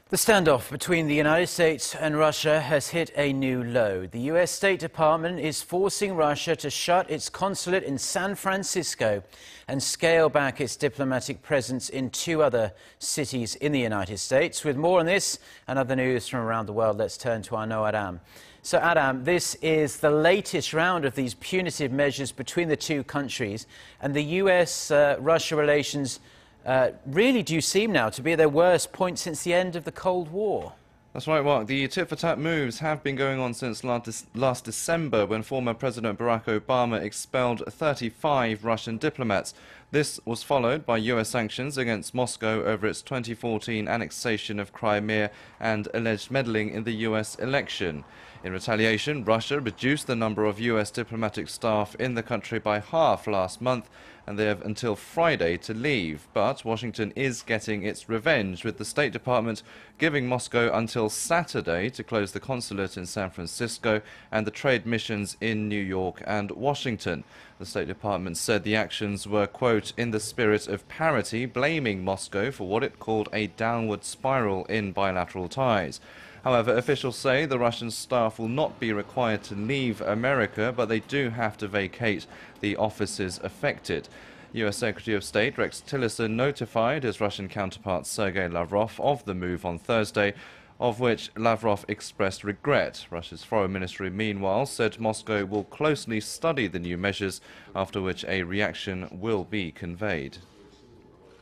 The standoff between the United States and Russia has hit a new low. The U.S. State Department is forcing Russia to shut its consulate in San Francisco and scale back its diplomatic presence in two other cities in the United States. With more on this and other news from around the world, let's turn to our Ro Aram. So, Aram, this is the latest round of these punitive measures between the two countries, and the U.S.-Russia relations really do seem now to be at their worst point since the end of the Cold War. That's right, Mark. The tit-for-tat moves have been going on since last December, when former President Barack Obama expelled 35 Russian diplomats. This was followed by U.S. sanctions against Moscow over its 2014 annexation of Crimea and alleged meddling in the U.S. election. In retaliation, Russia reduced the number of U.S. diplomatic staff in the country by half last month, and they have until Friday to leave. But Washington is getting its revenge, with the State Department giving Moscow until Saturday to close the consulate in San Francisco and the trade missions in New York and Washington. The State Department said the actions were, quote, in the spirit of parity, blaming Moscow for what it called a downward spiral in bilateral ties. However, officials say the Russian staff will not be required to leave America, but they do have to vacate the offices affected. U.S. Secretary of State Rex Tillerson notified his Russian counterpart Sergei Lavrov of the move on Thursday, of which Lavrov expressed regret. Russia's foreign ministry, meanwhile, said Moscow will closely study the new measures, after which a reaction will be conveyed.